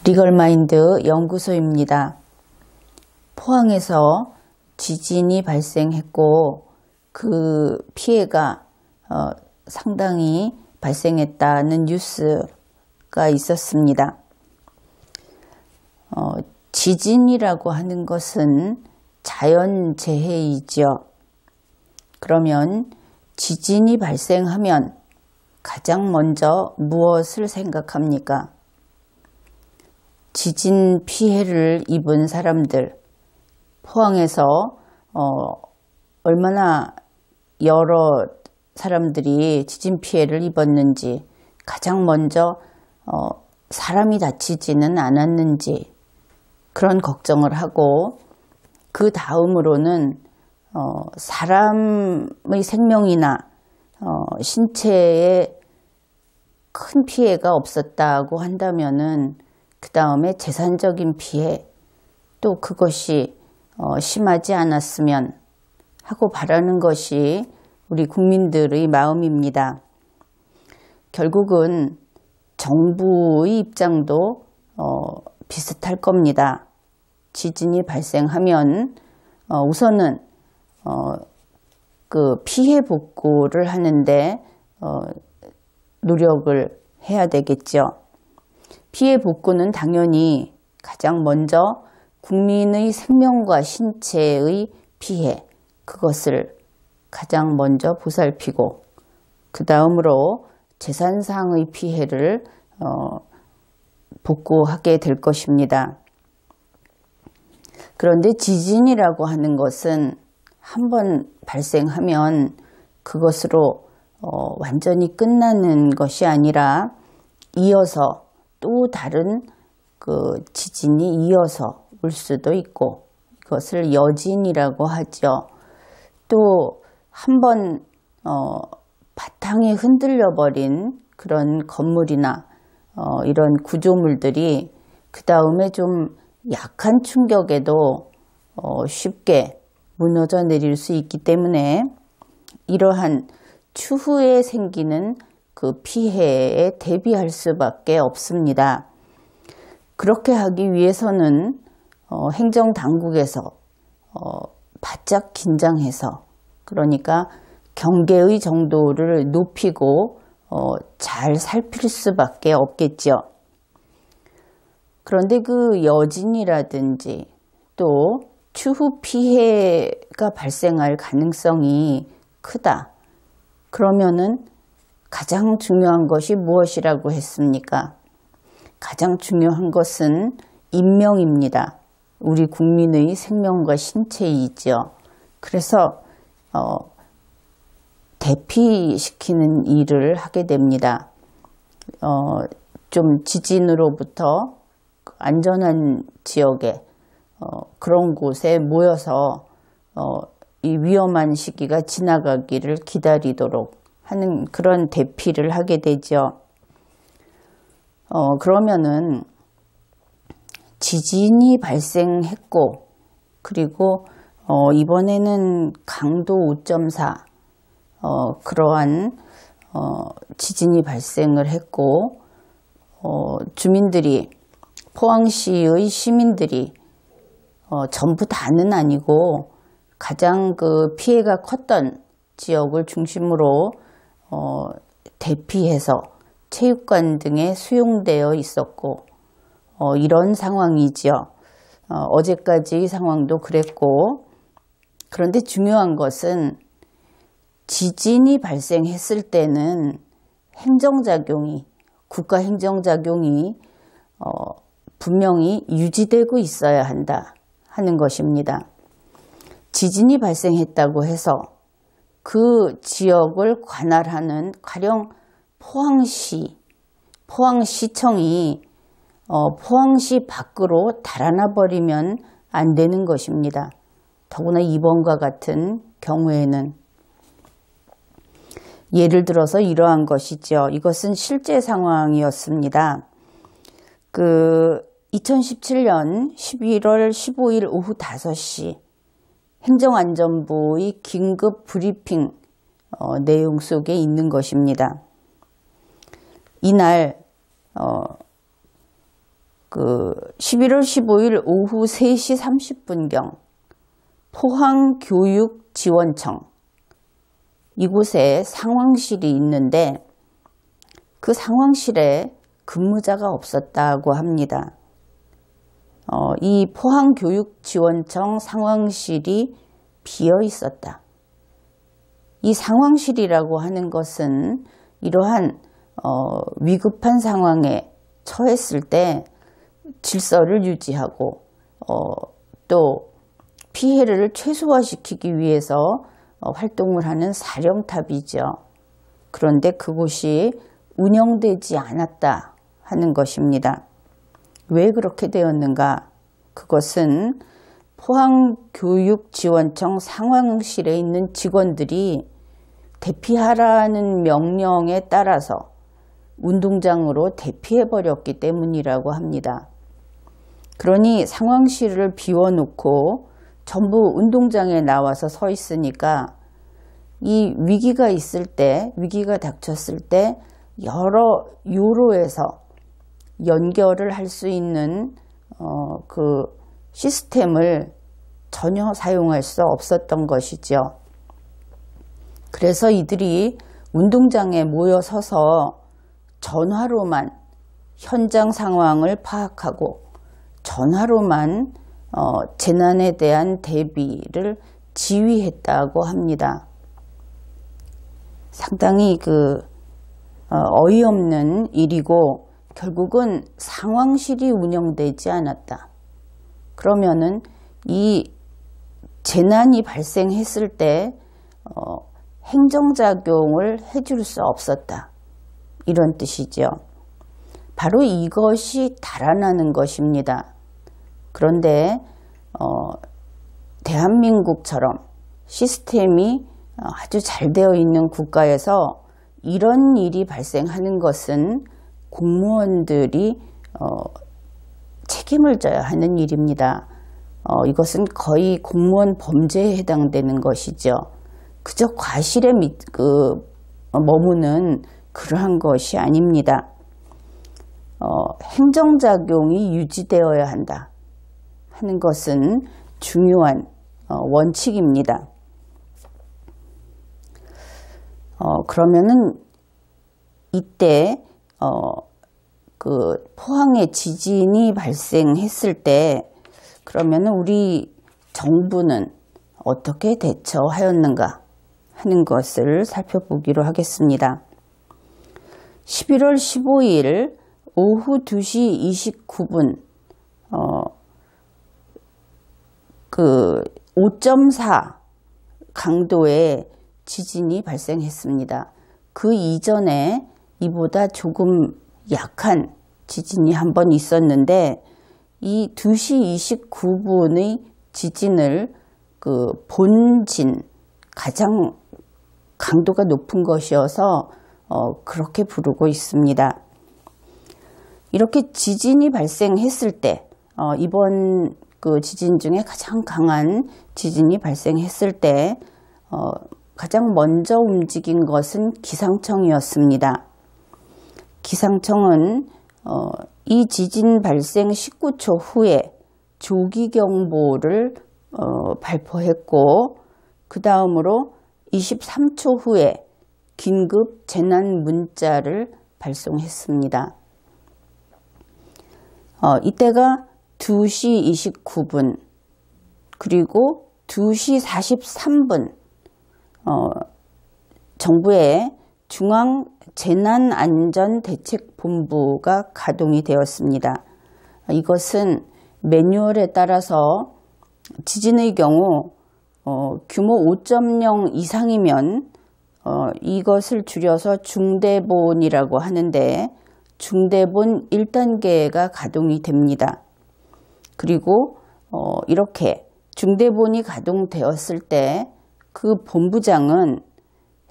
리걸마인드 연구소입니다. 포항에서 지진이 발생했고 그 피해가 상당히 발생했다는 뉴스가 있었습니다. 지진이라고 하는 것은 자연재해이죠. 그러면 지진이 발생하면 가장 먼저 무엇을 생각합니까? 지진 피해를 입은 사람들, 포항에서 얼마나 여러 사람들이 지진 피해를 입었는지, 가장 먼저 사람이 다치지는 않았는지 그런 걱정을 하고, 그 다음으로는 사람의 생명이나 신체에 큰 피해가 없었다고 한다면은 그 다음에 재산적인 피해, 또 그것이 심하지 않았으면 하고 바라는 것이 우리 국민들의 마음입니다. 결국은 정부의 입장도 비슷할 겁니다. 지진이 발생하면 우선은 그 피해 복구를 하는데 노력을 해야 되겠죠. 피해 복구는 당연히 가장 먼저 국민의 생명과 신체의 피해, 그것을 가장 먼저 보살피고, 그 다음으로 재산상의 피해를 복구하게 될 것입니다. 그런데 지진이라고 하는 것은 한번 발생하면 그것으로 완전히 끝나는 것이 아니라 이어서 또 다른 그 지진이 이어서 올 수도 있고, 이것을 여진이라고 하죠. 또 한번 바탕이 흔들려 버린 그런 건물이나 이런 구조물들이 그 다음에 좀 약한 충격에도 쉽게 무너져 내릴 수 있기 때문에 이러한 추후에 생기는 그 피해에 대비할 수밖에 없습니다. 그렇게 하기 위해서는 행정당국에서 바짝 긴장해서, 그러니까 경계의 정도를 높이고 잘 살필 수밖에 없겠죠. 그런데 그 여진이라든지 또 추후 피해가 발생할 가능성이 크다. 그러면은 가장 중요한 것이 무엇이라고 했습니까? 가장 중요한 것은 인명입니다. 우리 국민의 생명과 신체이죠. 그래서 대피시키는 일을 하게 됩니다. 좀 지진으로부터 안전한 지역에 그런 곳에 모여서 이 위험한 시기가 지나가기를 기다리도록 하는 그런 대피를 하게 되죠. 그러면은 지진이 발생했고, 그리고 이번에는 강도 5.4 그러한 지진이 발생을 했고, 주민들이, 포항시의 시민들이 전부 다는 아니고 가장 그 피해가 컸던 지역을 중심으로 대피해서 체육관 등에 수용되어 있었고, 이런 상황이지요. 어제까지 상황도 그랬고, 그런데 중요한 것은 지진이 발생했을 때는 행정작용이, 국가 행정작용이 분명히 유지되고 있어야 한다 하는 것입니다. 지진이 발생했다고 해서 그 지역을 관할하는 가령 포항시청이 포항시 밖으로 달아나 버리면 안 되는 것입니다. 더구나 이번과 같은 경우에는. 예를 들어서 이러한 것이죠. 이것은 실제 상황이었습니다. 2017년 11월 15일 오후 5시 행정안전부의 긴급 브리핑 내용 속에 있는 것입니다. 이날 11월 15일 오후 3시 30분경 포항교육지원청 이곳에 상황실이 있는데 그 상황실에 근무자가 없었다고 합니다. 이 포항교육지원청 상황실이 비어 있었다. 이 상황실이라고 하는 것은 이러한 위급한 상황에 처했을 때 질서를 유지하고 또 피해를 최소화시키기 위해서 활동을 하는 사령탑이죠. 그런데 그곳이 운영되지 않았다 하는 것입니다. 왜 그렇게 되었는가? 그것은 포항교육지원청 상황실에 있는 직원들이 대피하라는 명령에 따라서 운동장으로 대피해버렸기 때문이라고 합니다. 그러니 상황실을 비워놓고 전부 운동장에 나와서 서 있으니까 이 위기가 있을 때, 위기가 닥쳤을 때 여러 요로에서 연결을 할 수 있는 그 시스템을 전혀 사용할 수 없었던 것이죠. 그래서 이들이 운동장에 모여 서서 전화로만 현장 상황을 파악하고 전화로만 재난에 대한 대비를 지휘했다고 합니다. 상당히 어이없는 일이고 결국은 상황실이 운영되지 않았다. 그러면은 이 재난이 발생했을 때 행정작용을 해줄 수 없었다. 이런 뜻이죠. 바로 이것이 달아나는 것입니다. 그런데 대한민국처럼 시스템이 아주 잘 되어 있는 국가에서 이런 일이 발생하는 것은 공무원들이 책임을 져야 하는 일입니다. 이것은 거의 공무원 범죄에 해당되는 것이죠. 그저 과실에 머무는 그러한 것이 아닙니다. 행정작용이 유지되어야 한다 하는 것은 중요한 원칙입니다. 그러면은 이때 포항에 지진이 발생했을 때 그러면은 우리 정부는 어떻게 대처하였는가 하는 것을 살펴보기로 하겠습니다. 11월 15일 오후 2시 29분 5.4 강도의 지진이 발생했습니다. 그 이전에 이보다 조금 약한 지진이 한 번 있었는데 이 2시 29분의 지진을 본진 가장 강도가 높은 것이어서 그렇게 부르고 있습니다. 이렇게 지진이 발생했을 때 이번 지진 중에 가장 강한 지진이 발생했을 때 가장 먼저 움직인 것은 기상청이었습니다. 기상청은 이 지진 발생 19초 후에 조기경보를 발표했고 그 다음으로 23초 후에 긴급 재난 문자를 발송했습니다. 이때가 2시 29분 그리고 2시 43분 정부의 중앙재난안전대책본부가 가동이 되었습니다. 이것은 매뉴얼에 따라서 지진의 경우 규모 5.0 이상이면 이것을 줄여서 중대본이라고 하는데 중대본 1단계가 가동이 됩니다. 그리고 이렇게 중대본이 가동되었을 때 그 본부장은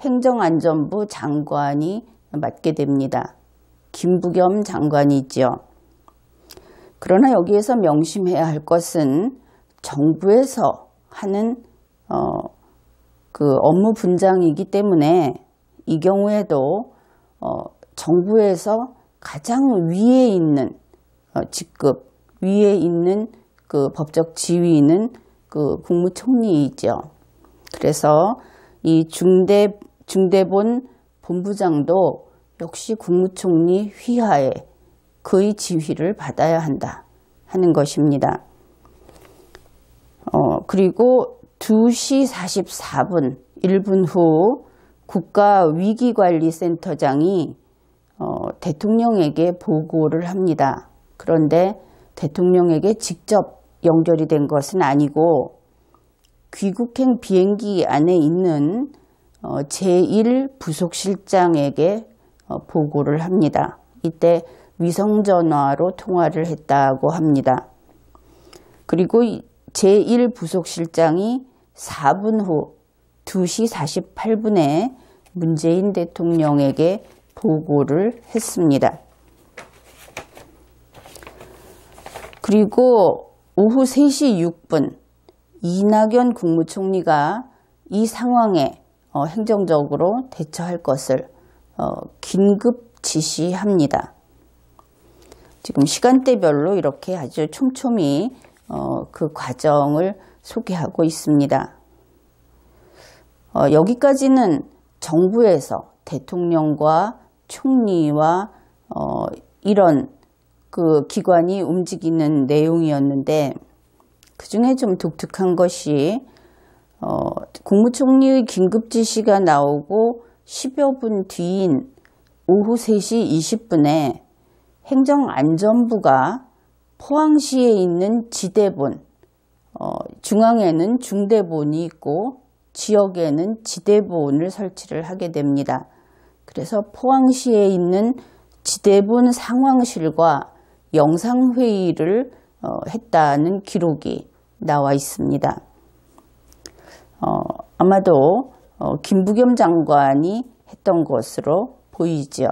행정안전부 장관이 맡게 됩니다. 김부겸 장관이죠. 그러나 여기에서 명심해야 할 것은 정부에서 하는 업무 분장이기 때문에 이 경우에도 정부에서 가장 위에 있는 직급 위에 있는 그 법적 지위는 그 국무총리이죠. 그래서 이 중대본 본부장도 역시 국무총리 휘하에 그의 지휘를 받아야 한다 하는 것입니다. 그리고 2시 44분 1분 후 국가위기관리센터장이 대통령에게 보고를 합니다. 그런데 대통령에게 직접 연결이 된 것은 아니고 귀국행 비행기 안에 있는 제1부속실장에게 보고를 합니다. 이때 위성전화로 통화를 했다고 합니다. 그리고 제1부속실장이 4분 후 2시 48분에 문재인 대통령에게 보고를 했습니다. 그리고 오후 3시 6분 이낙연 국무총리가 이 상황에 행정적으로 대처할 것을 긴급 지시합니다. 지금 시간대별로 이렇게 아주 촘촘히 그 과정을 소개하고 있습니다. 여기까지는 정부에서 대통령과 총리와 이런 그 기관이 움직이는 내용이었는데 그 중에 좀 독특한 것이 국무총리의 긴급 지시가 나오고 10여 분 뒤인 오후 3시 20분에 행정안전부가 포항시에 있는 지대본, 중앙에는 중대본이 있고 지역에는 지대본을 설치를 하게 됩니다. 그래서 포항시에 있는 지대본 상황실과 영상회의를 했다는 기록이 나와 있습니다. 아마도 김부겸 장관이 했던 것으로 보이죠.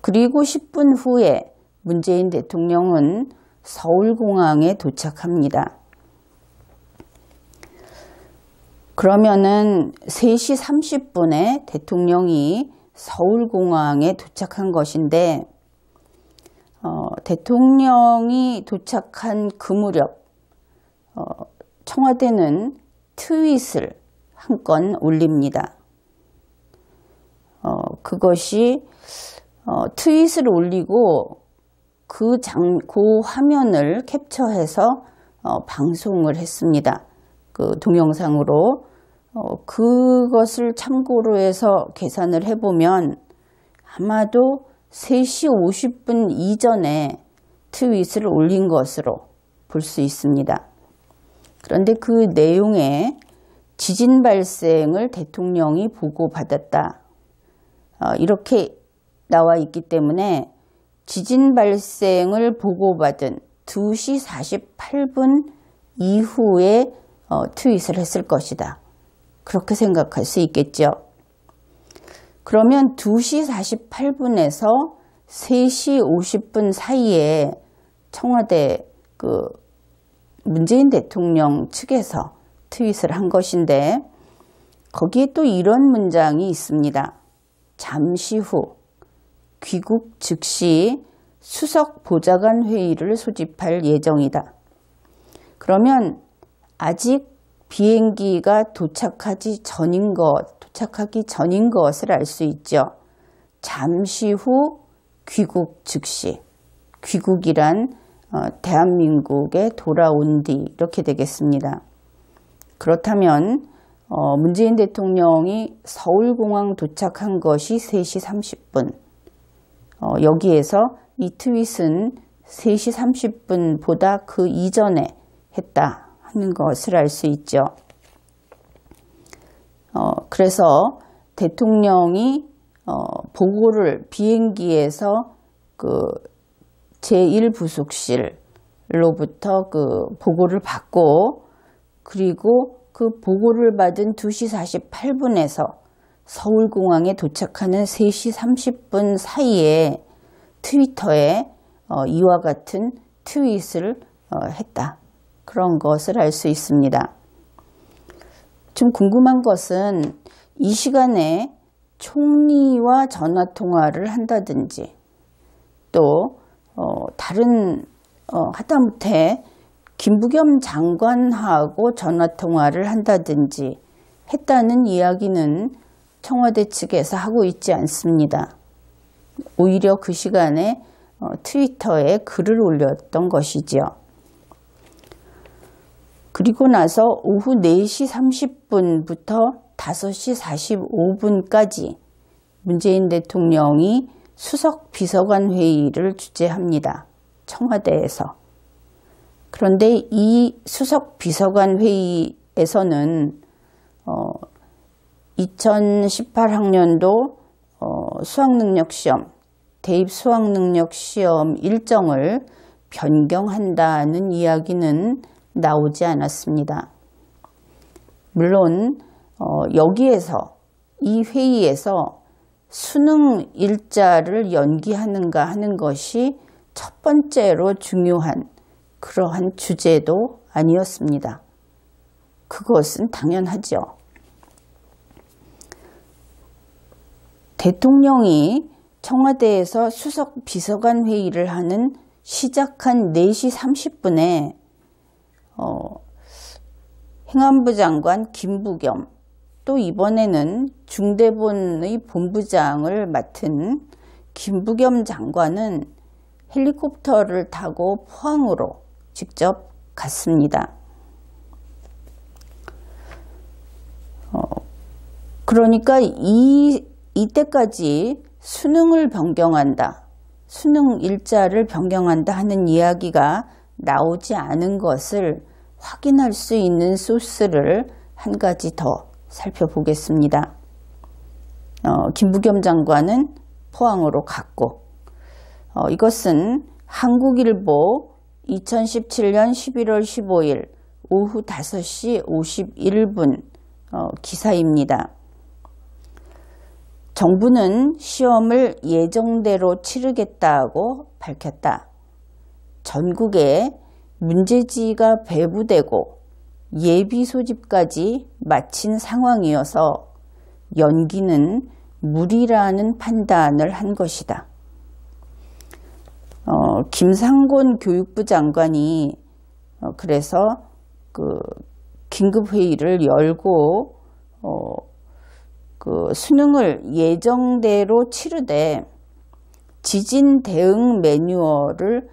그리고 10분 후에 문재인 대통령은 서울공항에 도착합니다. 그러면은 3시 30분에 대통령이 서울공항에 도착한 것인데 대통령이 도착한 그 무렵 청와대는 트윗을 한 건 올립니다. 그것이 트윗을 올리고 그 화면을 캡처해서 방송을 했습니다. 그 동영상으로 그것을 참고로 해서 계산을 해보면 아마도 3시 50분 이전에 트윗을 올린 것으로 볼 수 있습니다. 그런데 그 내용에 지진 발생을 대통령이 보고받았다. 이렇게 나와 있기 때문에 지진 발생을 보고받은 2시 48분 이후에 트윗을 했을 것이다. 그렇게 생각할 수 있겠죠. 그러면 2시 48분에서 3시 50분 사이에 청와대 문재인 대통령 측에서 트윗을 한 것인데 거기에 또 이런 문장이 있습니다. 잠시 후 귀국 즉시 수석 보좌관 회의를 소집할 예정이다. 그러면 아직 비행기가 도착하기 전인 것을 알 수 있죠. 잠시 후 귀국 즉시. 귀국이란 대한민국에 돌아온 뒤 이렇게 되겠습니다. 그렇다면 문재인 대통령이 서울공항 도착한 것이 3시 30분. 여기에서 이 트윗은 3시 30분보다 그 이전에 했다 하는 것을 알 수 있죠. 그래서 대통령이 보고를 비행기에서 제1부속실로부터 보고를 받고 그리고 그 보고를 받은 2시 48분에서 서울공항에 도착하는 3시 30분 사이에 트위터에 이와 같은 트윗을 했다. 그런 것을 알 수 있습니다. 좀 궁금한 것은 이 시간에 총리와 전화통화를 한다든지 또 다른 하다못해 김부겸 장관하고 전화통화를 한다든지 했다는 이야기는 청와대 측에서 하고 있지 않습니다. 오히려 그 시간에 트위터에 글을 올렸던 것이지요. 그리고 나서 오후 4시 30분부터 5시 45분까지 문재인 대통령이 수석 비서관 회의를 주재합니다. 청와대에서. 그런데 이 수석 비서관 회의에서는 2018학년도 수학능력시험, 대입 수학능력시험 일정을 변경한다는 이야기는 나오지 않았습니다. 물론 여기에서 이 회의에서 수능 일자를 연기하는가 하는 것이 첫 번째로 중요한 그러한 주제도 아니었습니다. 그것은 당연하죠. 대통령이 청와대에서 수석 비서관 회의를 하는 시작한 4시 30분에 행안부 장관 김부겸, 또 이번에는 중대본의 본부장을 맡은 김부겸 장관은 헬리콥터를 타고 포항으로 직접 갔습니다. 그러니까 이때까지 수능을 변경한다, 수능 일자를 변경한다 하는 이야기가 나오지 않은 것을 확인할 수 있는 소스를 한 가지 더 살펴보겠습니다. 김부겸 장관은 포항으로 갔고, 이것은 한국일보 2017년 11월 15일 오후 5시 51분 기사입니다. 정부는 시험을 예정대로 치르겠다고 밝혔다. 전국에 문제지가 배부되고 예비 소집까지 마친 상황이어서 연기는 무리라는 판단을 한 것이다. 김상곤 교육부 장관이 그래서 긴급회의를 열고 수능을 예정대로 치르되 지진 대응 매뉴얼을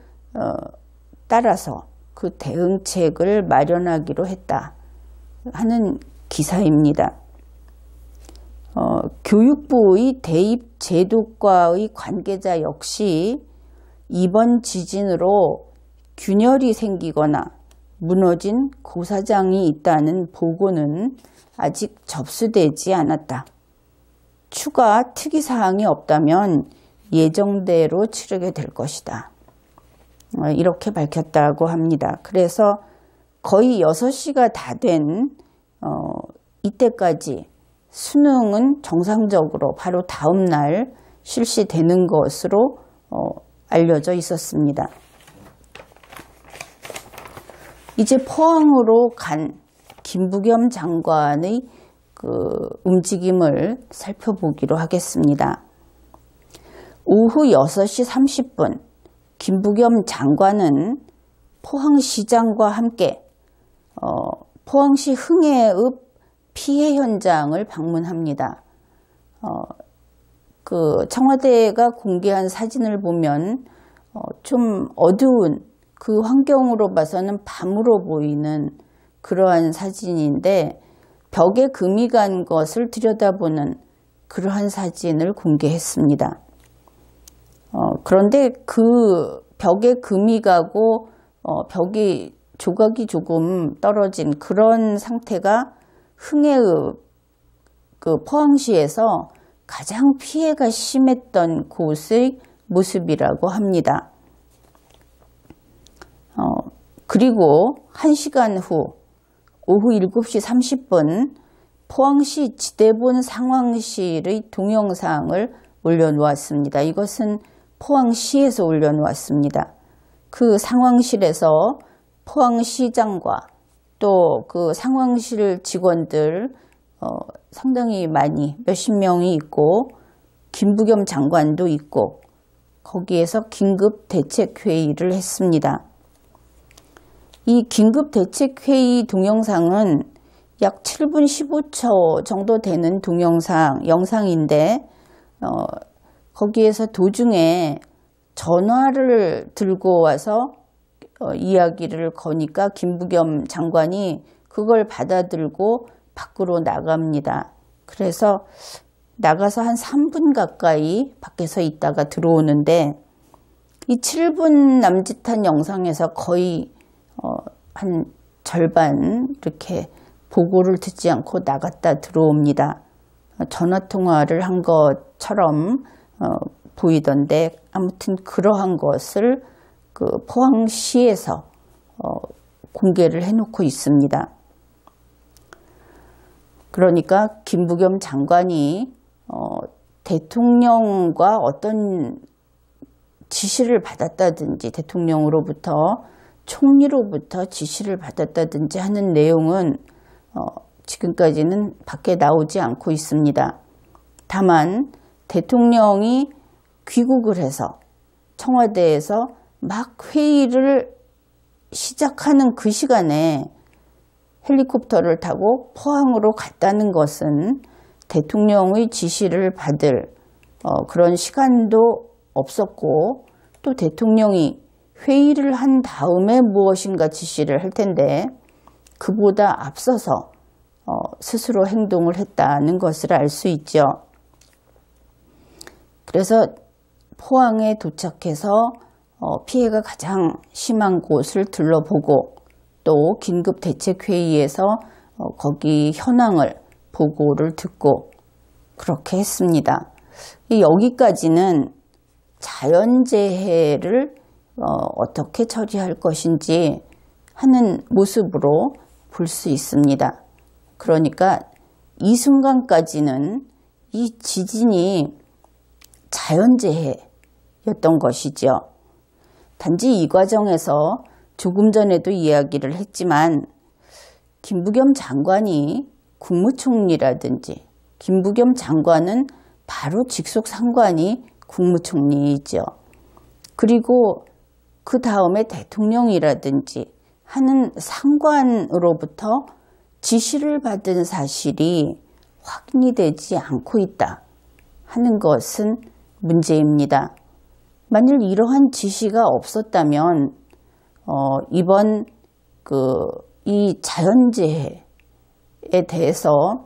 따라서 그 대응책을 마련하기로 했다 하는 기사입니다. 교육부의 대입 제도과의 관계자 역시 이번 지진으로 균열이 생기거나 무너진 고사장이 있다는 보고는 아직 접수되지 않았다. 추가 특이사항이 없다면 예정대로 치르게 될 것이다. 이렇게 밝혔다고 합니다. 그래서 거의 6시가 다 된 이때까지 수능은 정상적으로 바로 다음 날 실시되는 것으로 알려져 있었습니다. 이제 포항으로 간 김부겸 장관의 움직임을 살펴보기로 하겠습니다. 오후 6시 30분 김부겸 장관은 포항시장과 함께 포항시 흥해읍 피해 현장을 방문합니다. 청와대가 공개한 사진을 보면 좀 어두운 그 환경으로 봐서는 밤으로 보이는 그러한 사진인데 벽에 금이 간 것을 들여다보는 그러한 사진을 공개했습니다. 그런데 그 벽에 금이 가고 벽이 조각이 조금 떨어진 그런 상태가 흥해읍 포항시에서 가장 피해가 심했던 곳의 모습이라고 합니다. 그리고 1시간 후 오후 7시 30분 포항시 지대본 상황실의 동영상을 올려놓았습니다. 이것은 포항시에서 올려놓았습니다. 그 상황실에서 포항시장과 또 그 상황실 직원들 상당히 많이 몇십 명이 있고 김부겸 장관도 있고 거기에서 긴급대책회의를 했습니다. 이 긴급대책회의 동영상은 약 7분 15초 정도 되는 영상인데 거기에서 도중에 전화를 들고 와서 이야기를 거니까 김부겸 장관이 그걸 받아들고 밖으로 나갑니다. 그래서 나가서 한 3분 가까이 밖에서 있다가 들어오는데 이 7분 남짓한 영상에서 거의 한 절반 이렇게 보고를 듣지 않고 나갔다 들어옵니다. 전화통화를 한 것처럼 보이던데 아무튼 그러한 것을 그 포항시에서 공개를 해놓고 있습니다. 그러니까 김부겸 장관이 대통령과 어떤 지시를 받았다든지 대통령으로부터 총리로부터 지시를 받았다든지 하는 내용은 지금까지는 밖에 나오지 않고 있습니다. 다만 대통령이 귀국을 해서 청와대에서 막 회의를 시작하는 그 시간에 헬리콥터를 타고 포항으로 갔다는 것은 대통령의 지시를 받을 그런 시간도 없었고 또 대통령이 회의를 한 다음에 무엇인가 지시를 할 텐데 그보다 앞서서 스스로 행동을 했다는 것을 알 수 있죠. 그래서 포항에 도착해서 피해가 가장 심한 곳을 둘러보고 또 긴급대책회의에서 거기 현황을 보고를 듣고 그렇게 했습니다. 여기까지는 자연재해를 어떻게 처리할 것인지 하는 모습으로 볼 수 있습니다. 그러니까 이 순간까지는 이 지진이 자연재해였던 것이죠. 단지 이 과정에서 조금 전에도 이야기를 했지만 김부겸 장관이 국무총리라든지 김부겸 장관은 바로 직속 상관이 국무총리이죠. 그리고 그 다음에 대통령이라든지 하는 상관으로부터 지시를 받은 사실이 확인이 되지 않고 있다 하는 것은 문제입니다. 만일 이러한 지시가 없었다면 이번 이 자연재해에 대해서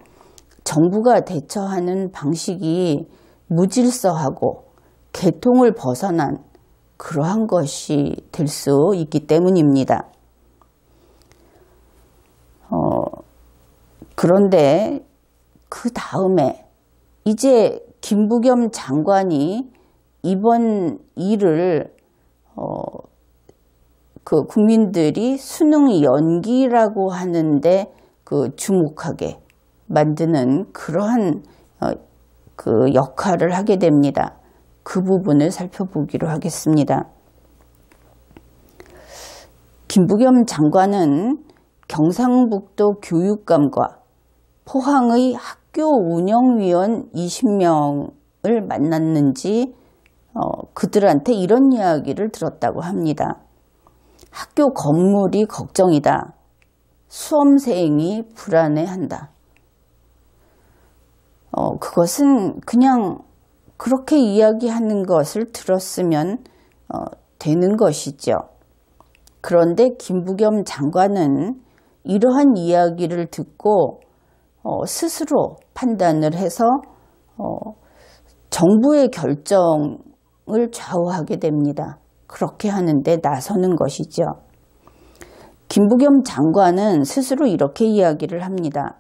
정부가 대처하는 방식이 무질서하고 개통을 벗어난 그러한 것이 될 수 있기 때문입니다. 그런데 그 다음에 이제 김부겸 장관이 이번 일을 그 국민들이 수능 연기라고 하는데 주목하게 만드는 그러한 그 역할을 하게 됩니다. 그 부분을 살펴보기로 하겠습니다. 김부겸 장관은 경상북도 교육감과 포항의 학교 운영위원 20명을 만났는지 그들한테 이런 이야기를 들었다고 합니다. 학교 건물이 걱정이다. 수험생이 불안해한다. 그것은 그냥 그렇게 이야기하는 것을 들었으면 되는 것이죠. 그런데 김부겸 장관은 이러한 이야기를 듣고 스스로 판단을 해서 정부의 결정을 좌우하게 됩니다. 그렇게 하는데 나서는 것이죠. 김부겸 장관은 스스로 이렇게 이야기를 합니다.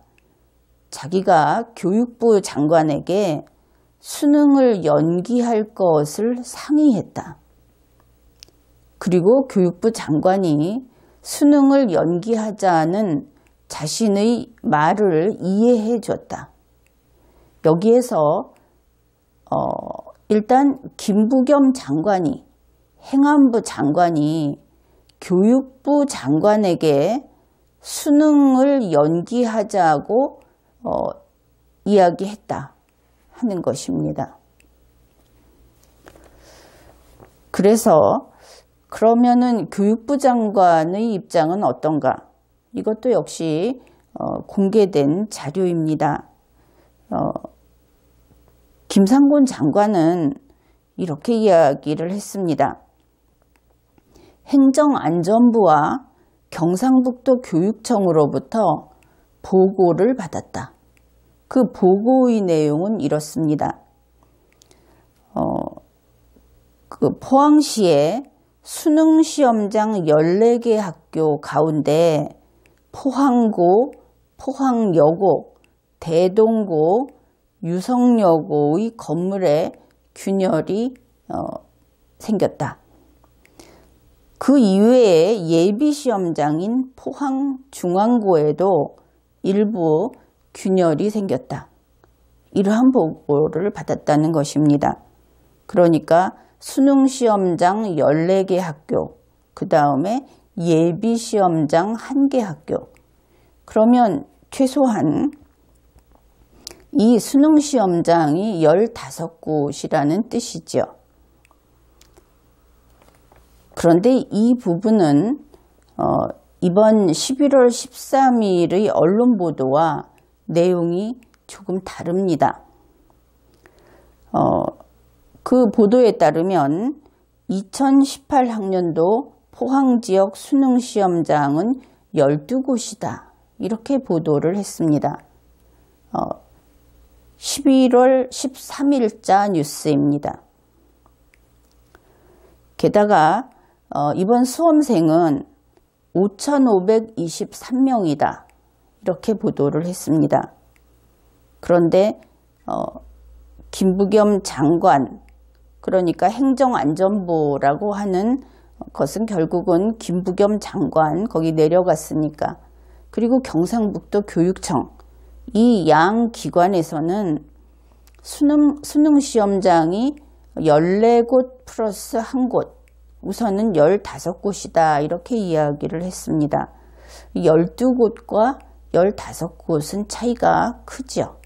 자기가 교육부 장관에게 수능을 연기할 것을 상의했다. 그리고 교육부 장관이 수능을 연기하자는 자신의 말을 이해해 줬다. 여기에서 일단 김부겸 장관이 행안부 장관이 교육부 장관에게 수능을 연기하자고 이야기했다 하는 것입니다. 그래서 그러면은 교육부 장관의 입장은 어떤가? 이것도 역시 공개된 자료입니다. 김상곤 장관은 이렇게 이야기를 했습니다. 행정안전부와 경상북도 교육청으로부터 보고를 받았다. 그 보고의 내용은 이렇습니다. 그 포항시에 수능시험장 14개 학교 가운데 포항고, 포항여고, 대동고, 유성여고의 건물에 균열이 생겼다. 그 이외에 예비시험장인 포항중앙고에도 일부 균열이 생겼다. 이러한 보고를 받았다는 것입니다. 그러니까 수능시험장 14개 학교, 그 다음에 예비시험장 1개 학교. 그러면 최소한 이 수능시험장이 15곳이라는 뜻이죠. 그런데 이 부분은 이번 11월 13일의 언론 보도와 내용이 조금 다릅니다. 그 보도에 따르면 2018학년도 포항지역 수능시험장은 12곳이다. 이렇게 보도를 했습니다. 11월 13일자 뉴스입니다. 게다가 이번 수험생은 5,523명이다. 이렇게 보도를 했습니다. 그런데 김부겸 장관, 그러니까 행정안전부라고 하는 것은 결국은 김부겸 장관 거기 내려갔으니까, 그리고 경상북도 교육청, 이 양 기관에서는 수능시험장이 14곳 플러스 1곳, 우선은 15곳이다 이렇게 이야기를 했습니다. 12곳과 15곳은 차이가 크죠.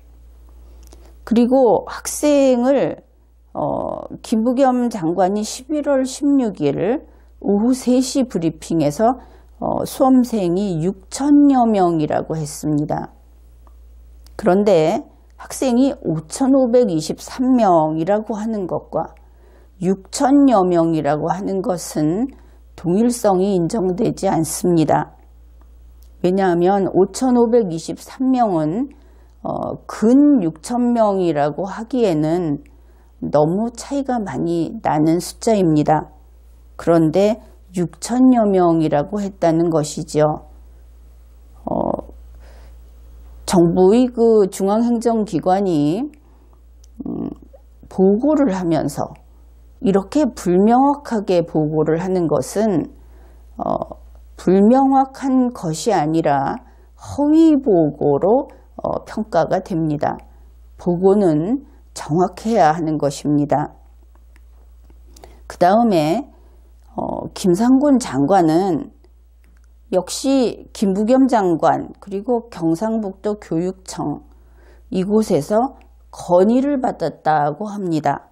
그리고 학생을 김부겸 장관이 11월 16일 오후 3시 브리핑에서 수험생이 6천여 명이라고 했습니다. 그런데 학생이 5,523명이라고 하는 것과 6천여 명이라고 하는 것은 동일성이 인정되지 않습니다. 왜냐하면 5,523명은 근 6,000명이라고 하기에는 너무 차이가 많이 나는 숫자입니다. 그런데 6천여 명이라고 했다는 것이죠. 정부의 그 중앙행정기관이 보고를 하면서 이렇게 불명확하게 보고를 하는 것은 불명확한 것이 아니라 허위 보고로 평가가 됩니다. 보고는 정확해야 하는 것입니다. 그 다음에 김상곤 장관은 역시 김부겸 장관 그리고 경상북도 교육청 이곳에서 건의를 받았다고 합니다.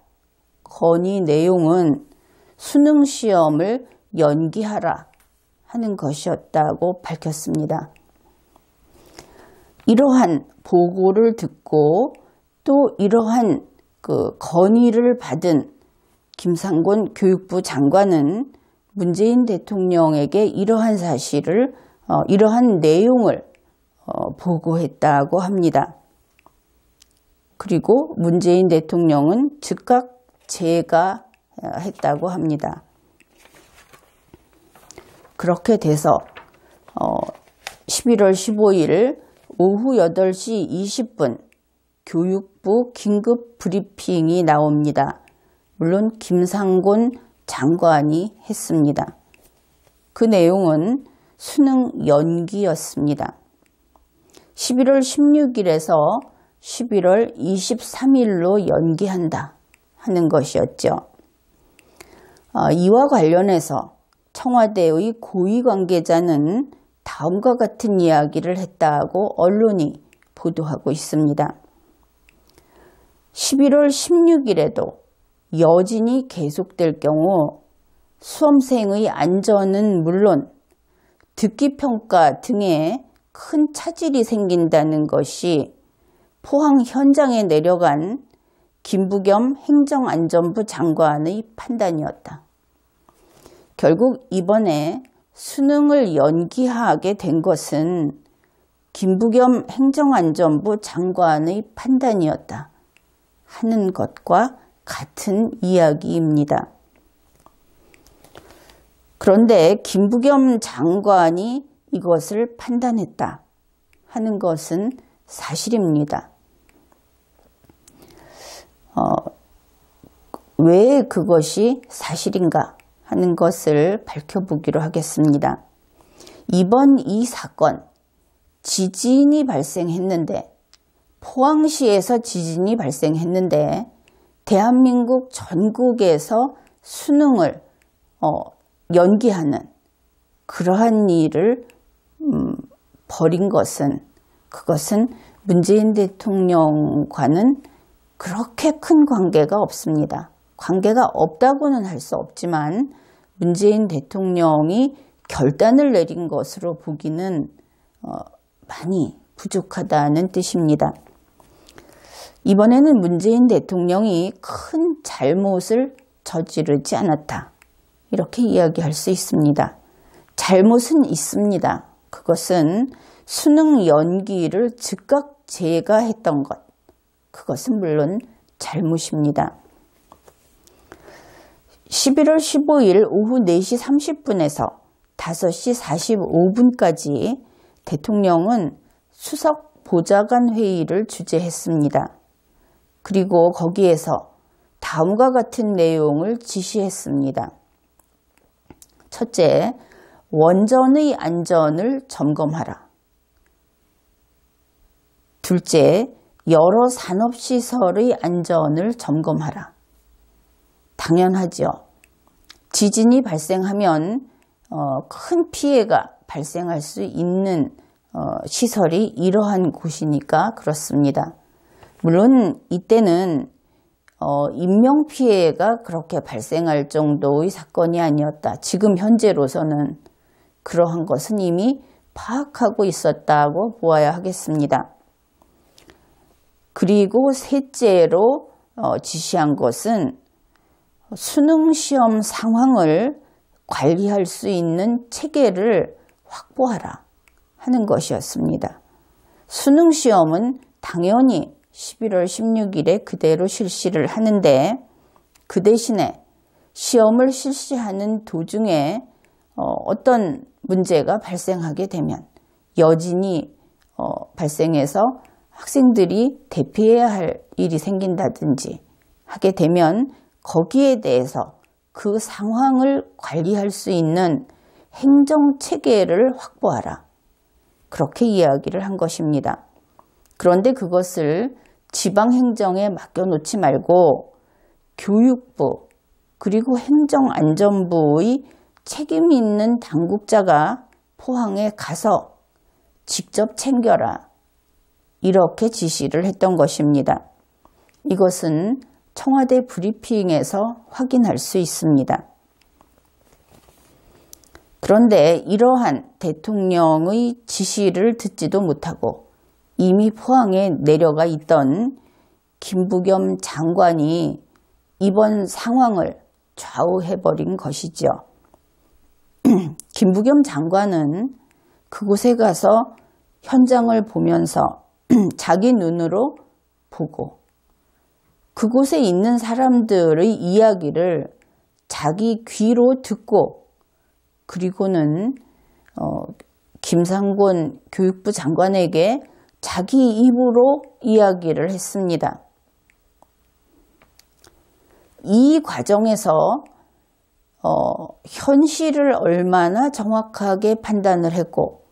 건의 내용은 수능시험을 연기하라 하는 것이었다고 밝혔습니다. 이러한 보고를 듣고 또 이러한 그 건의를 받은 김상곤 교육부 장관은 문재인 대통령에게 이러한 사실을, 이러한 내용을 보고했다고 합니다. 그리고 문재인 대통령은 즉각 재가했다고 합니다. 그렇게 돼서 11월 15일 오후 8시 20분 교육부 긴급 브리핑이 나옵니다. 물론 김상곤 장관이 했습니다. 그 내용은 수능 연기였습니다. 11월 16일에서 11월 23일로 연기한다 하는 것이었죠. 이와 관련해서 청와대의 고위 관계자는 다음과 같은 이야기를 했다고 언론이 보도하고 있습니다. 11월 16일에도 여진이 계속될 경우 수험생의 안전은 물론 듣기 평가 등에 큰 차질이 생긴다는 것이 포항 현장에 내려간 김부겸 행정안전부 장관의 판단이었다. 결국 이번에 수능을 연기하게 된 것은 김부겸 행정안전부 장관의 판단이었다 하는 것과 같은 이야기입니다. 그런데 김부겸 장관이 이것을 판단했다 하는 것은 사실입니다. 왜 그것이 사실인가 하는 것을 밝혀보기로 하겠습니다. 이번 이 사건, 지진이 발생했는데, 포항시에서 지진이 발생했는데 대한민국 전국에서 수능을 연기하는 그러한 일을 벌인 것은, 그것은 문재인 대통령과는 그렇게 큰 관계가 없습니다. 관계가 없다고는 할 수 없지만 문재인 대통령이 결단을 내린 것으로 보기는 많이 부족하다는 뜻입니다. 이번에는 문재인 대통령이 큰 잘못을 저지르지 않았다, 이렇게 이야기할 수 있습니다. 잘못은 있습니다. 그것은 수능 연기를 즉각 재가했던 것, 그것은 물론 잘못입니다. 11월 15일 오후 4시 30분에서 5시 45분까지 대통령은 수석 보좌관 회의를 주재했습니다. 그리고 거기에서 다음과 같은 내용을 지시했습니다. 첫째, 원전의 안전을 점검하라. 둘째, 여러 산업시설의 안전을 점검하라. 당연하죠. 지진이 발생하면 큰 피해가 발생할 수 있는 시설이 이러한 곳이니까 그렇습니다. 물론 이때는 인명피해가 그렇게 발생할 정도의 사건이 아니었다. 지금 현재로서는 그러한 것은 이미 파악하고 있었다고 보아야 하겠습니다. 그리고 셋째로 지시한 것은 수능시험 상황을 관리할 수 있는 체계를 확보하라 하는 것이었습니다. 수능시험은 당연히 11월 16일에 그대로 실시를 하는데, 그 대신에 시험을 실시하는 도중에 어떤 문제가 발생하게 되면, 여진이 발생해서 학생들이 대피해야 할 일이 생긴다든지 하게 되면 거기에 대해서 그 상황을 관리할 수 있는 행정체계를 확보하라, 그렇게 이야기를 한 것입니다. 그런데 그것을 지방행정에 맡겨놓지 말고 교육부 그리고 행정안전부의 책임 있는 당국자가 포항에 가서 직접 챙겨라, 이렇게 지시를 했던 것입니다. 이것은 청와대 브리핑에서 확인할 수 있습니다. 그런데 이러한 대통령의 지시를 듣지도 못하고 이미 포항에 내려가 있던 김부겸 장관이 이번 상황을 좌우해버린 것이죠. 김부겸 장관은 그곳에 가서 현장을 보면서 자기 눈으로 보고 그곳에 있는 사람들의 이야기를 자기 귀로 듣고, 그리고는 김상곤 교육부 장관에게 자기 입으로 이야기를 했습니다. 이 과정에서 현실을 얼마나 정확하게 판단을 했고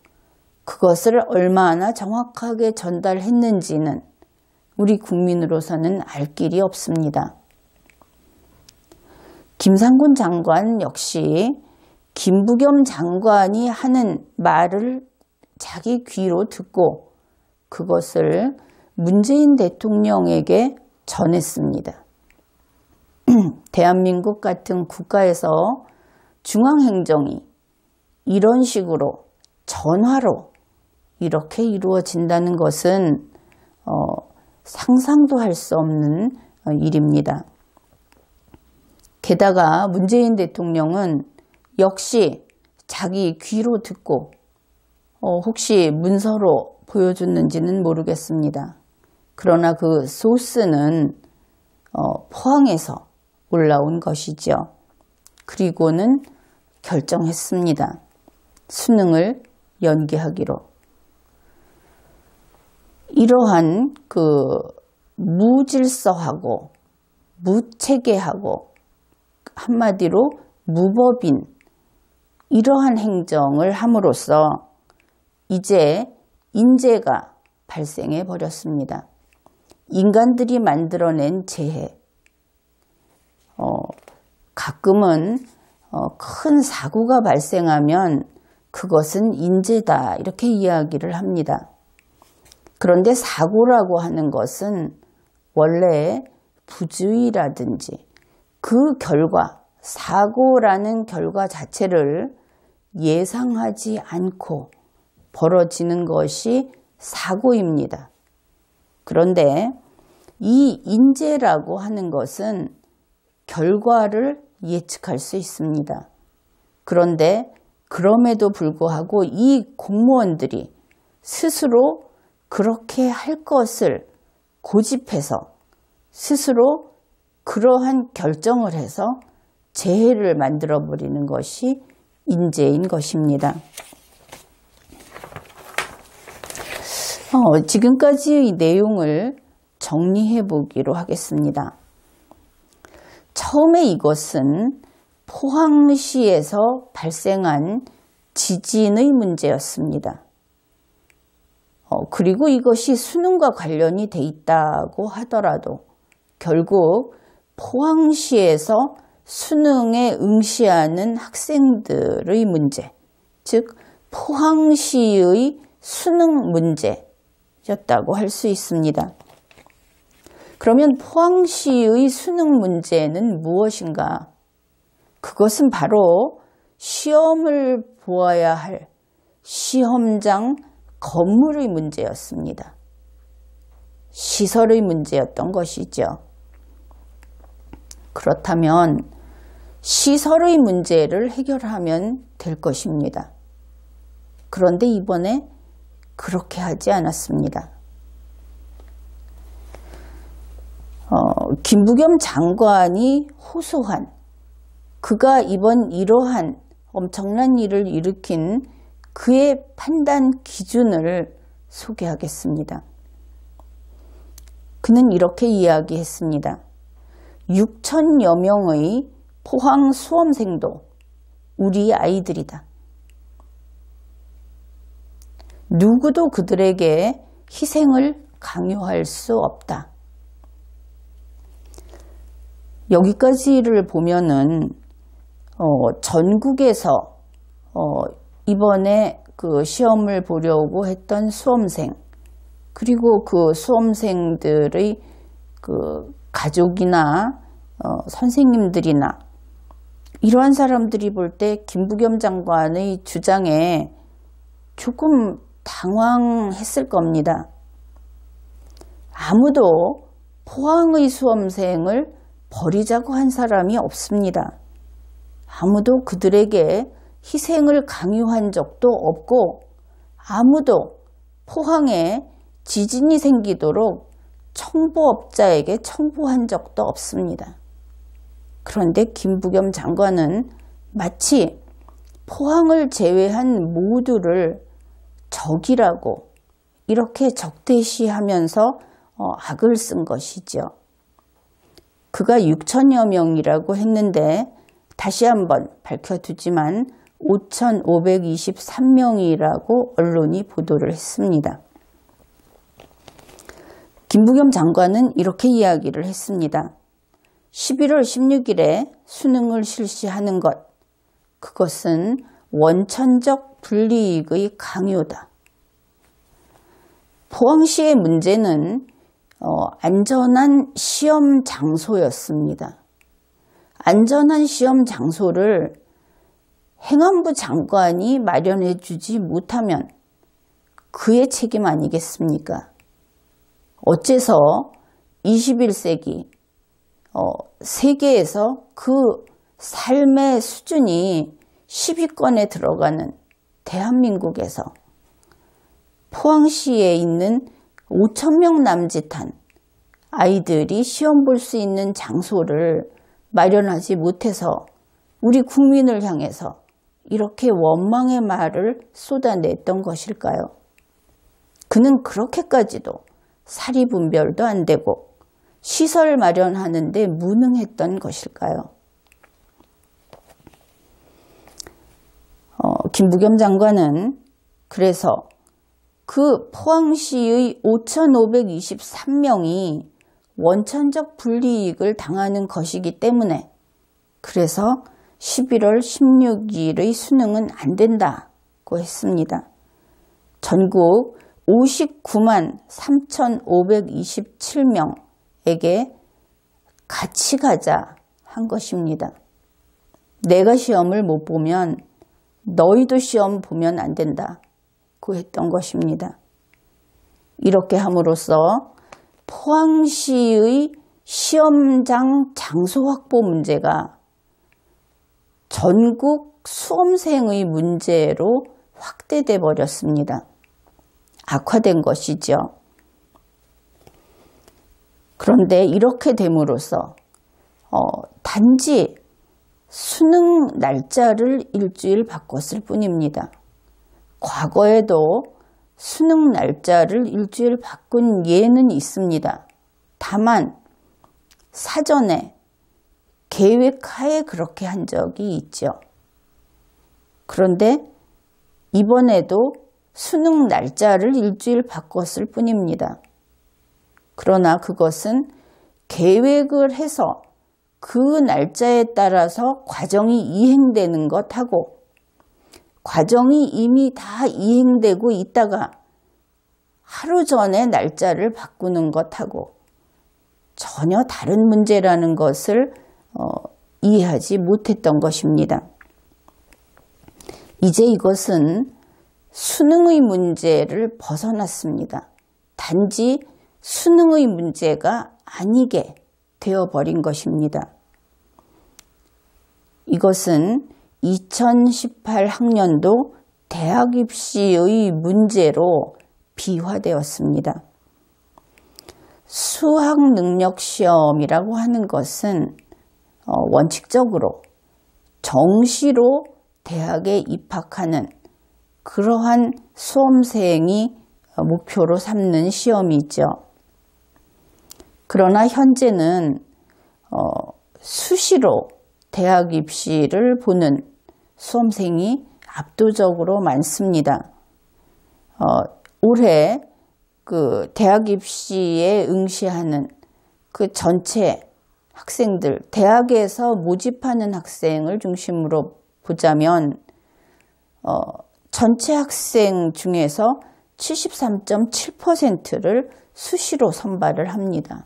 그것을 얼마나 정확하게 전달했는지는 우리 국민으로서는 알 길이 없습니다. 김상곤 장관 역시 김부겸 장관이 하는 말을 자기 귀로 듣고 그것을 문재인 대통령에게 전했습니다. 대한민국 같은 국가에서 중앙행정이 이런 식으로 전화로 이렇게 이루어진다는 것은 상상도 할 수 없는 일입니다. 게다가 문재인 대통령은 역시 자기 귀로 듣고 혹시 문서로 보여줬는지는 모르겠습니다. 그러나 그 소스는 포항에서 올라온 것이죠. 그리고는 결정했습니다. 수능을 연기하기로. 이러한 그 무질서하고 무체계하고 한마디로 무법인 이러한 행정을 함으로써 이제 인재가 발생해 버렸습니다. 인간들이 만들어낸 재해. 가끔은 큰 사고가 발생하면 그것은 인재다 이렇게 이야기를 합니다. 그런데 사고라고 하는 것은 원래 부주의라든지 그 결과, 사고라는 결과 자체를 예상하지 않고 벌어지는 것이 사고입니다. 그런데 이 인재라고 하는 것은 결과를 예측할 수 있습니다. 그런데 그럼에도 불구하고 이 공무원들이 스스로 그렇게 할 것을 고집해서 스스로 그러한 결정을 해서 재해를 만들어버리는 것이 인재인 것입니다. 지금까지의 내용을 정리해 보기로 하겠습니다. 처음에 이것은 포항시에서 발생한 지진의 문제였습니다. 그리고 이것이 수능과 관련이 돼 있다고 하더라도 결국 포항시에서 수능에 응시하는 학생들의 문제, 즉 포항시의 수능 문제였다고 할 수 있습니다. 그러면 포항시의 수능 문제는 무엇인가? 그것은 바로 시험을 보아야 할 시험장 건물의 문제였습니다. 시설의 문제였던 것이죠. 그렇다면 시설의 문제를 해결하면 될 것입니다. 그런데 이번에 그렇게 하지 않았습니다. 김부겸 장관이 호소한 그가 이번 이러한 엄청난 일을 일으킨 그의 판단 기준을 소개하겠습니다. 그는 이렇게 이야기했습니다. 6천여 명의 포항 수험생도 우리 아이들이다. 누구도 그들에게 희생을 강요할 수 없다. 여기까지를 보면은 전국에서 이번에 그 시험을 보려고 했던 수험생 그리고 그 수험생들의 그 가족이나 선생님들이나 이러한 사람들이 볼 때 김부겸 장관의 주장에 조금 당황했을 겁니다. 아무도 포항의 수험생을 버리자고 한 사람이 없습니다. 아무도 그들에게 희생을 강요한 적도 없고 아무도 포항에 지진이 생기도록 청부업자에게 청부한 적도 없습니다. 그런데 김부겸 장관은 마치 포항을 제외한 모두를 적이라고 이렇게 적대시하면서 악을 쓴 것이죠. 그가 6천여 명이라고 했는데 다시 한번 밝혀두지만 5,523명이라고 언론이 보도를 했습니다. 김부겸 장관은 이렇게 이야기를 했습니다. 11월 16일에 수능을 실시하는 것, 그것은 원천적 불이익의 강요다. 포항시의 문제는 안전한 시험 장소였습니다. 안전한 시험 장소를 행안부 장관이 마련해 주지 못하면 그의 책임 아니겠습니까? 어째서 21세기 세계에서 그 삶의 수준이 10위권에 들어가는 대한민국에서 포항시에 있는 5,000명 남짓한 아이들이 시험 볼 수 있는 장소를 마련하지 못해서 우리 국민을 향해서 이렇게 원망의 말을 쏟아냈던 것일까요? 그는 그렇게까지도 사리분별도 안 되고 시설 마련하는 데 무능했던 것일까요? 김부겸 장관은 그래서 그 포항시의 5,523명이 원천적 불이익을 당하는 것이기 때문에 그래서 11월 16일의 수능은 안 된다고 했습니다. 전국 59만 3,527명에게 같이 가자 한 것입니다. 내가 시험을 못 보면 너희도 시험 보면 안 된다고 했던 것입니다. 이렇게 함으로써 포항시의 시험장 장소 확보 문제가 전국 수험생의 문제로 확대돼 버렸습니다. 악화된 것이죠. 그런데 이렇게 됨으로써 단지 수능 날짜를 일주일 바꿨을 뿐입니다. 과거에도 수능 날짜를 일주일 바꾼 예는 있습니다. 다만 사전에 계획하에 그렇게 한 적이 있죠. 그런데 이번에도 수능 날짜를 일주일 바꿨을 뿐입니다. 그러나 그것은 계획을 해서 그 날짜에 따라서 과정이 이행되는 것하고 과정이 이미 다 이행되고 있다가 하루 전에 날짜를 바꾸는 것하고 전혀 다른 문제라는 것을 이해하지 못했던 것입니다. 이제 이것은 수능의 문제를 벗어났습니다. 단지 수능의 문제가 아니게 되어버린 것입니다. 이것은 2018 학년도 대학 입시의 문제로 비화되었습니다. 수학 능력 시험이라고 하는 것은 원칙적으로 정시로 대학에 입학하는 그러한 수험생이 목표로 삼는 시험이죠. 그러나 현재는 수시로 대학 입시를 보는 수험생이 압도적으로 많습니다. 올해 그 대학 입시에 응시하는 그 전체 학생들, 대학에서 모집하는 학생을 중심으로 보자면 전체 학생 중에서 73.7%를 수시로 선발을 합니다.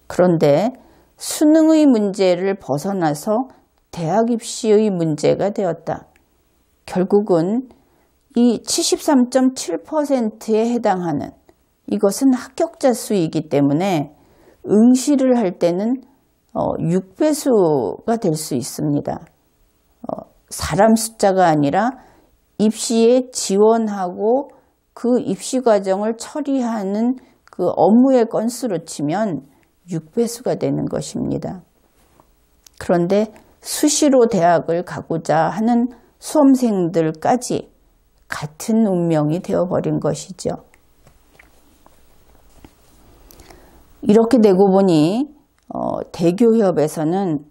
그런데 수능의 문제를 벗어나서 대학 입시의 문제가 되었다. 결국은 이 73.7%에 해당하는 이것은 합격자 수이기 때문에 응시를 할 때는 6배수가 될 수 있습니다. 사람 숫자가 아니라 입시에 지원하고 그 입시 과정을 처리하는 그 업무의 건수로 치면 6배수가 되는 것입니다. 그런데 수시로 대학을 가고자 하는 수험생들까지 같은 운명이 되어버린 것이죠. 이렇게 되고 보니 대교협에서는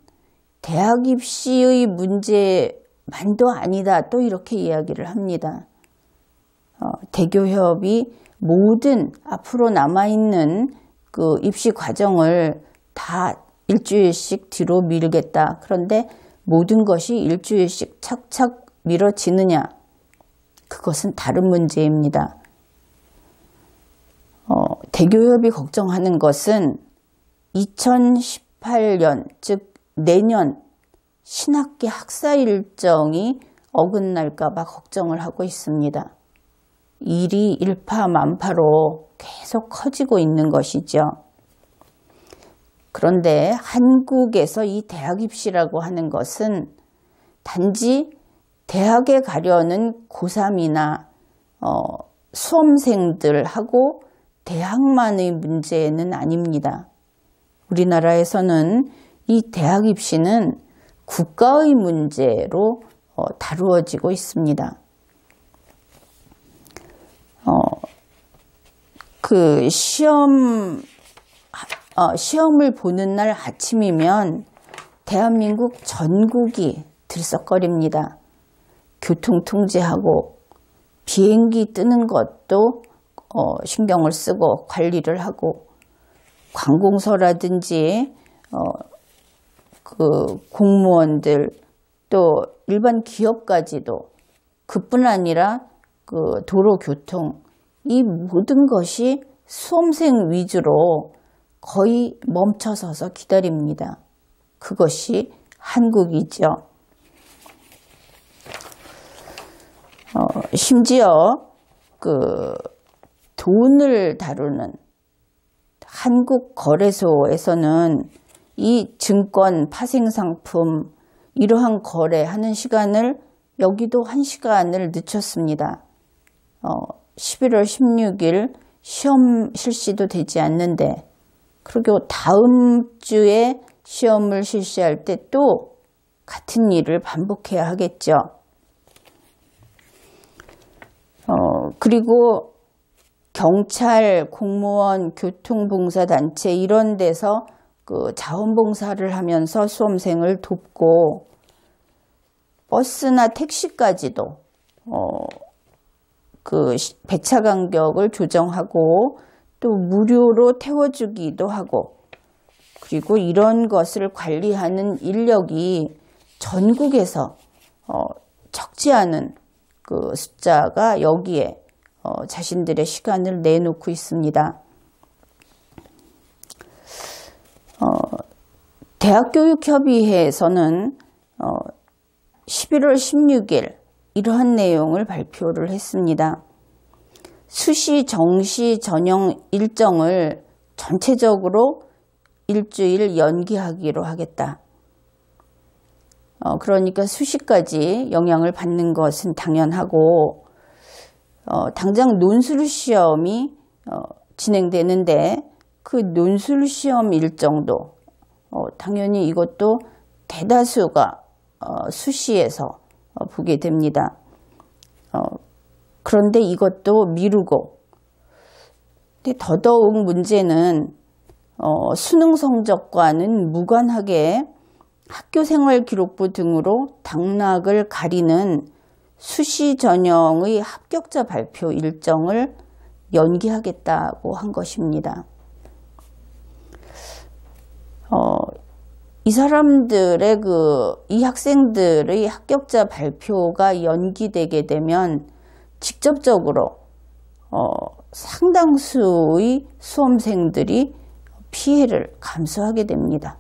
대학 입시의 문제만도 아니다 또 이렇게 이야기를 합니다. 대교협이 모든 앞으로 남아있는 그 입시 과정을 다 일주일씩 뒤로 미루겠다. 그런데 모든 것이 일주일씩 착착 미뤄지느냐? 그것은 다른 문제입니다. 대교협이 걱정하는 것은 2018년, 즉 내년 신학기 학사 일정이 어긋날까봐 걱정을 하고 있습니다. 일이 일파만파로 계속 커지고 있는 것이죠. 그런데 한국에서 이 대학 입시라고 하는 것은 단지 대학에 가려는 고3이나 수험생들하고 대학만의 문제는 아닙니다. 우리나라에서는 이 대학 입시는 국가의 문제로 다루어지고 있습니다. 그 시험을 보는 날 아침이면 대한민국 전국이 들썩거립니다. 교통 통제하고 비행기 뜨는 것도 신경을 쓰고 관리를 하고, 관공서라든지 그 공무원들 또 일반 기업까지도, 그뿐 아니라 그 도로교통, 이 모든 것이 수험생 위주로 거의 멈춰서서 기다립니다. 그것이 한국이죠. 심지어 그 돈을 다루는 한국거래소에서는 이 증권 파생상품 이러한 거래하는 시간을 여기도 1시간을 늦췄습니다. 11월 16일 시험 실시도 되지 않는데, 그리고 다음 주에 시험을 실시할 때 또 같은 일을 반복해야 하겠죠. 그리고 경찰, 공무원, 교통봉사단체 이런 데서 그 자원봉사를 하면서 수험생을 돕고, 버스나 택시까지도 그 배차 간격을 조정하고 또 무료로 태워주기도 하고, 그리고 이런 것을 관리하는 인력이 전국에서 적지 않은 그 숫자가 여기에 자신들의 시간을 내놓고 있습니다. 대학교육협의회에서는 11월 16일 이러한 내용을 발표를 했습니다. 수시, 정시, 전형 일정을 전체적으로 일주일 연기하기로 하겠다. 그러니까 수시까지 영향을 받는 것은 당연하고, 당장 논술 시험이 진행되는데 그 논술 시험 일정도 당연히 이것도 대다수가 수시에서 보게 됩니다. 그런데 이것도 미루고, 근데 더더욱 문제는 수능 성적과는 무관하게 학교생활기록부 등으로 당락을 가리는 수시 전형의 합격자 발표 일정을 연기하겠다고 한 것입니다. 이 사람들의 이 학생들의 합격자 발표가 연기되게 되면 직접적으로 상당수의 수험생들이 피해를 감수하게 됩니다.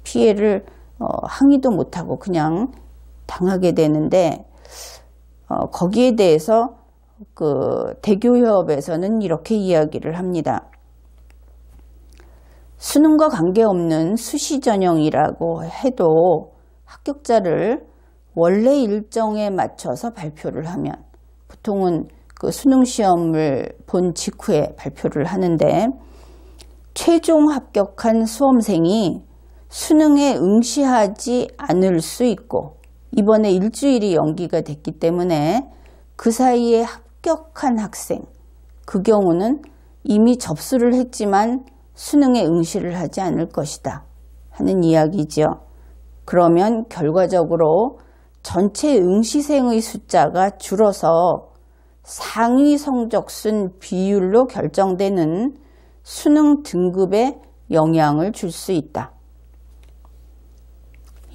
피해를 항의도 못하고 그냥 당하게 되는데, 거기에 대해서 그 대교협에서는 이렇게 이야기를 합니다. 수능과 관계없는 수시 전형이라고 해도 합격자를 원래 일정에 맞춰서 발표를 하면, 보통은 그 수능 시험을 본 직후에 발표를 하는데, 최종 합격한 수험생이 수능에 응시하지 않을 수 있고, 이번에 일주일이 연기가 됐기 때문에 그 사이에 합격한 학생, 그 경우는 이미 접수를 했지만 수능에 응시를 하지 않을 것이다 하는 이야기죠. 그러면 결과적으로 전체 응시생의 숫자가 줄어서 상위 성적순 비율로 결정되는 수능 등급에 영향을 줄 수 있다.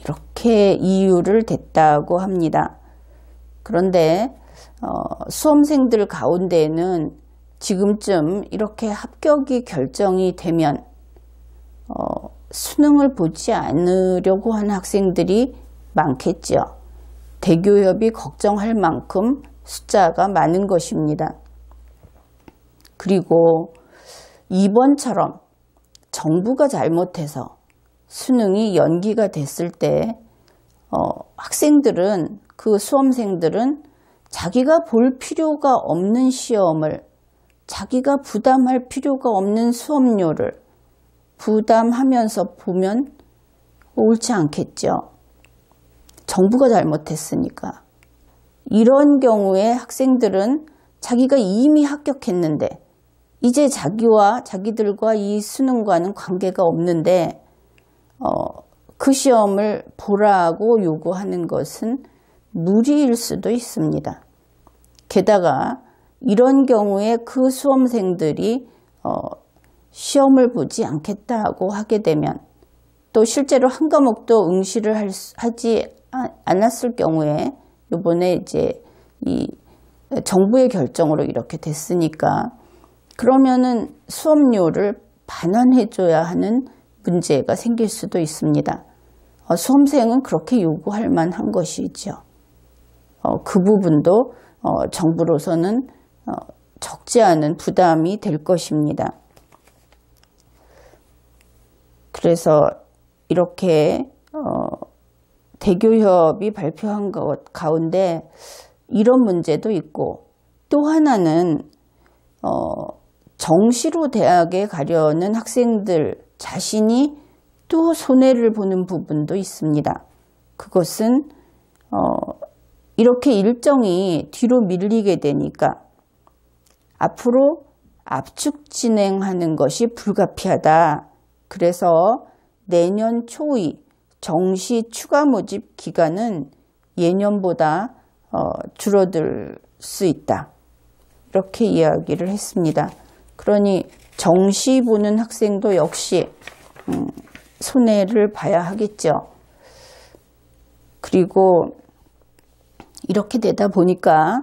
이렇게 이유를 댔다고 합니다. 그런데 수험생들 가운데는 지금쯤 이렇게 합격이 결정이 되면 수능을 보지 않으려고 하는 학생들이 많겠죠. 대교협이 걱정할 만큼 숫자가 많은 것입니다. 그리고 이번처럼 정부가 잘못해서 수능이 연기가 됐을 때 학생들은, 그 수험생들은 자기가 볼 필요가 없는 시험을, 자기가 부담할 필요가 없는 수업료를 부담하면서 보면 옳지 않겠죠. 정부가 잘못했으니까. 이런 경우에 학생들은 자기가 이미 합격했는데 이제 자기들과 이 수능과는 관계가 없는데 그 시험을 보라고 요구하는 것은 무리일 수도 있습니다. 게다가 이런 경우에 그 수험생들이 시험을 보지 않겠다고 하게 되면, 또 실제로 한 과목도 응시를 하지 않았을 경우에, 이번에 이제 이 정부의 결정으로 이렇게 됐으니까, 그러면은 수업료를 반환해줘야 하는 문제가 생길 수도 있습니다. 수험생은 그렇게 요구할 만한 것이죠. 그 부분도 정부로서는 적지 않은 부담이 될 것입니다. 그래서 이렇게 대교협이 발표한 것 가운데 이런 문제도 있고, 또 하나는 정시로 대학에 가려는 학생들 자신이 또 손해를 보는 부분도 있습니다. 그것은 이렇게 일정이 뒤로 밀리게 되니까 앞으로 압축 진행하는 것이 불가피하다. 그래서 내년 초의 정시 추가 모집 기간은 예년보다 줄어들 수 있다. 이렇게 이야기를 했습니다. 그러니 정시 보는 학생도 역시 손해를 봐야 하겠죠. 그리고 이렇게 되다 보니까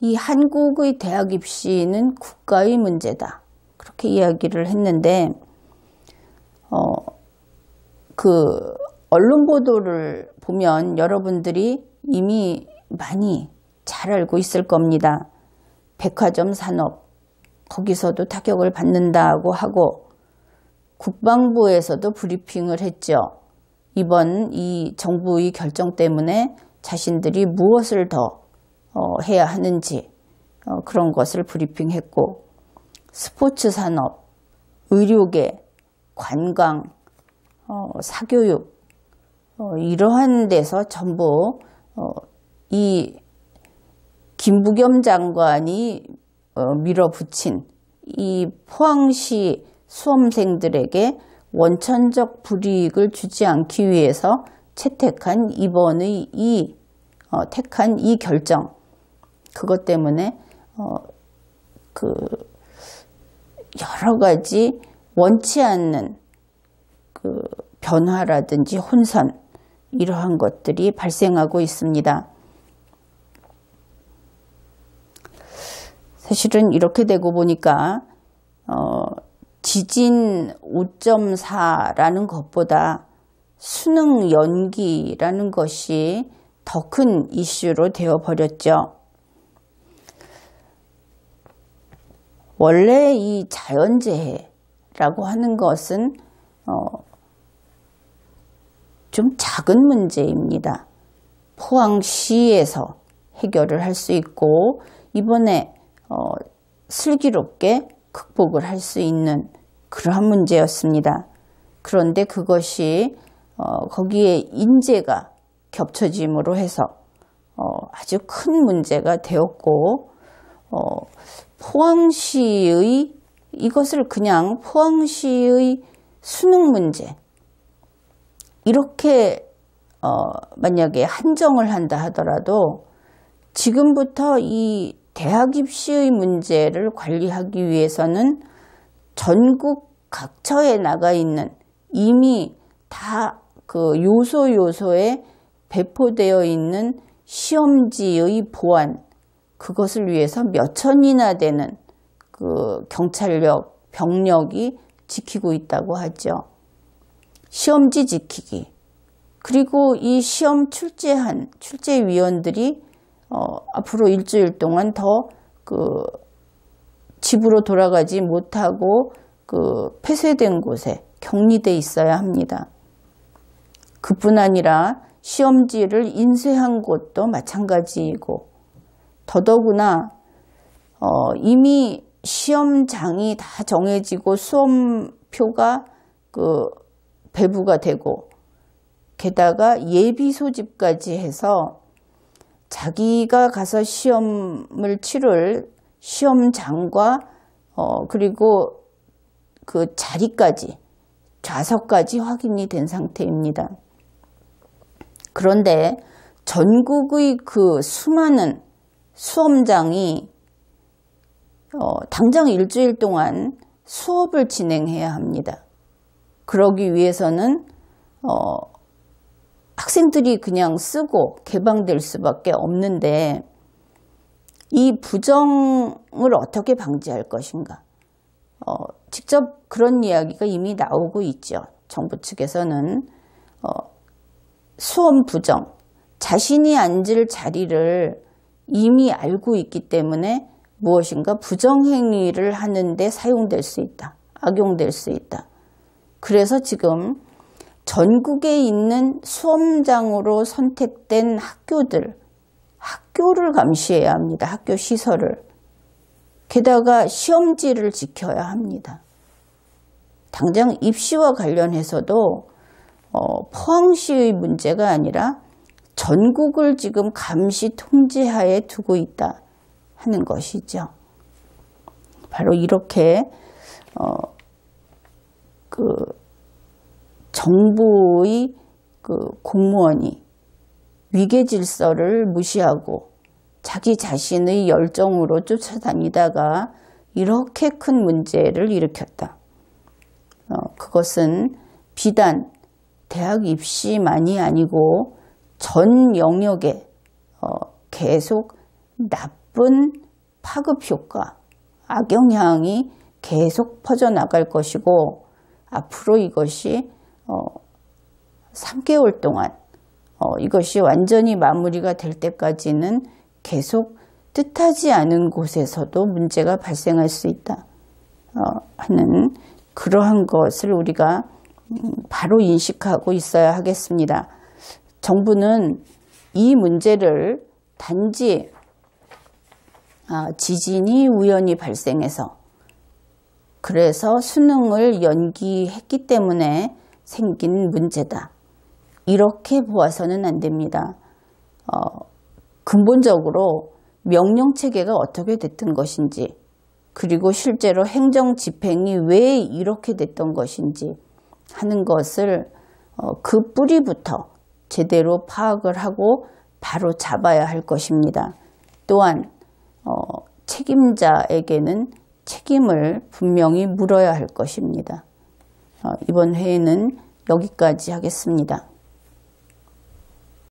이 한국의 대학 입시는 국가의 문제다. 그렇게 이야기를 했는데 그 언론 보도를 보면 여러분들이 이미 많이 잘 알고 있을 겁니다. 백화점 산업, 거기서도 타격을 받는다고 하고, 국방부에서도 브리핑을 했죠. 이번 이 정부의 결정 때문에 자신들이 무엇을 더 해야 하는지 그런 것을 브리핑했고, 스포츠 산업, 의료계, 관광, 사교육 이러한 데서 전부 이 김부겸 장관이 밀어붙인 이 포항시 수험생들에게 원천적 불이익을 주지 않기 위해서 택한 이번의 택한 이 결정, 그것 때문에 그 여러 가지 원치 않는 그 변화라든지 혼선, 이러한 것들이 발생하고 있습니다. 사실은 이렇게 되고 보니까 지진 5.4라는 것보다 수능 연기라는 것이 더 큰 이슈로 되어버렸죠. 원래 이 자연재해라고 하는 것은 좀 작은 문제입니다. 포항시에서 해결을 할 수 있고, 이번에 슬기롭게 극복을 할 수 있는 그러한 문제였습니다. 그런데 그것이 거기에 인재가 겹쳐짐으로 해서 아주 큰 문제가 되었고, 포항시의 이것을 그냥 포항시의 수능 문제 이렇게 만약에 한정을 한다 하더라도, 지금부터 이 대학 입시의 문제를 관리하기 위해서는 전국 각처에 나가 있는 이미 다 그 요소에 배포되어 있는 시험지의 보안, 그것을 위해서 몇 천이나 되는 그 경찰력, 병력이 지키고 있다고 하죠. 시험지 지키기, 그리고 이 시험 출제위원들이 앞으로 일주일 동안 더 집으로 돌아가지 못하고 폐쇄된 곳에 격리돼 있어야 합니다. 그뿐 아니라 시험지를 인쇄한 곳도 마찬가지이고, 더더구나 이미 시험장이 다 정해지고 수험표가 배부가 되고, 게다가 예비 소집까지 해서 자기가 가서 시험을 치를 시험장과 그리고 그 자리까지, 좌석까지 확인이 된 상태입니다. 그런데 전국의 그 수많은 수험장이 당장 일주일 동안 수업을 진행해야 합니다. 그러기 위해서는 학생들이 그냥 쓰고 개방될 수밖에 없는데, 이 부정을 어떻게 방지할 것인가? 직접 그런 이야기가 이미 나오고 있죠. 정부 측에서는 수험 부정, 자신이 앉을 자리를 이미 알고 있기 때문에 무엇인가 부정행위를 하는데 사용될 수 있다. 악용될 수 있다. 그래서 지금 전국에 있는 수험장으로 선택된 학교를 감시해야 합니다. 학교 시설을. 게다가 시험지를 지켜야 합니다. 당장 입시와 관련해서도 포항시의 문제가 아니라 전국을 지금 감시 통제하에 두고 있다 하는 것이죠. 바로 이렇게 정부의 공무원이 위계 질서를 무시하고 자기 자신의 열정으로 쫓아다니다가 이렇게 큰 문제를 일으켰다. 그것은 비단 대학 입시만이 아니고 전 영역에 계속 나쁜 파급 효과, 악영향이 계속 퍼져나갈 것이고, 앞으로 이것이 3개월 동안 이것이 완전히 마무리가 될 때까지는 계속 뜻하지 않은 곳에서도 문제가 발생할 수 있다 하는 그러한 것을 우리가 바로 인식하고 있어야 하겠습니다. 정부는 이 문제를 단지 지진이 우연히 발생해서, 그래서 수능을 연기했기 때문에 생긴 문제다, 이렇게 보아서는 안 됩니다. 근본적으로 명령체계가 어떻게 됐던 것인지, 그리고 실제로 행정 집행이 왜 이렇게 됐던 것인지 하는 것을 그 뿌리부터 제대로 파악을 하고 바로 잡아야 할 것입니다. 또한 책임자에게는 책임을 분명히 물어야 할 것입니다. 이번 회에는 여기까지 하겠습니다.